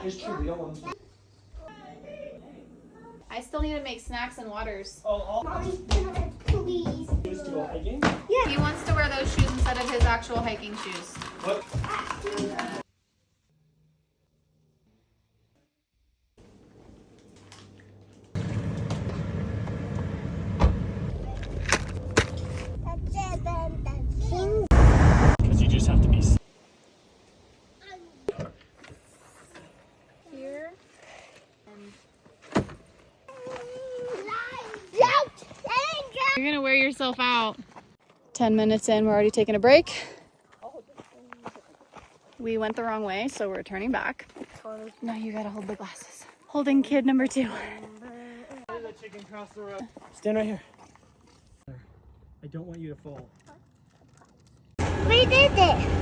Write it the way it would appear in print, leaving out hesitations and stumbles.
That is true. We don't want them to. I still need to make snacks and waters. Mommy's gonna have cookies. Shoes to go hiking? He wants to wear those shoes instead of his actual hiking shoes. What? Because you just have to be. Here. You're gonna wear yourself out. 10 minutes in, we're already taking a break. We went the wrong way, so we're turning back. Now you gotta hold the glasses. Holding kid number 2. The chicken cross the road. Stand right here. I don't want you to fall. We did it.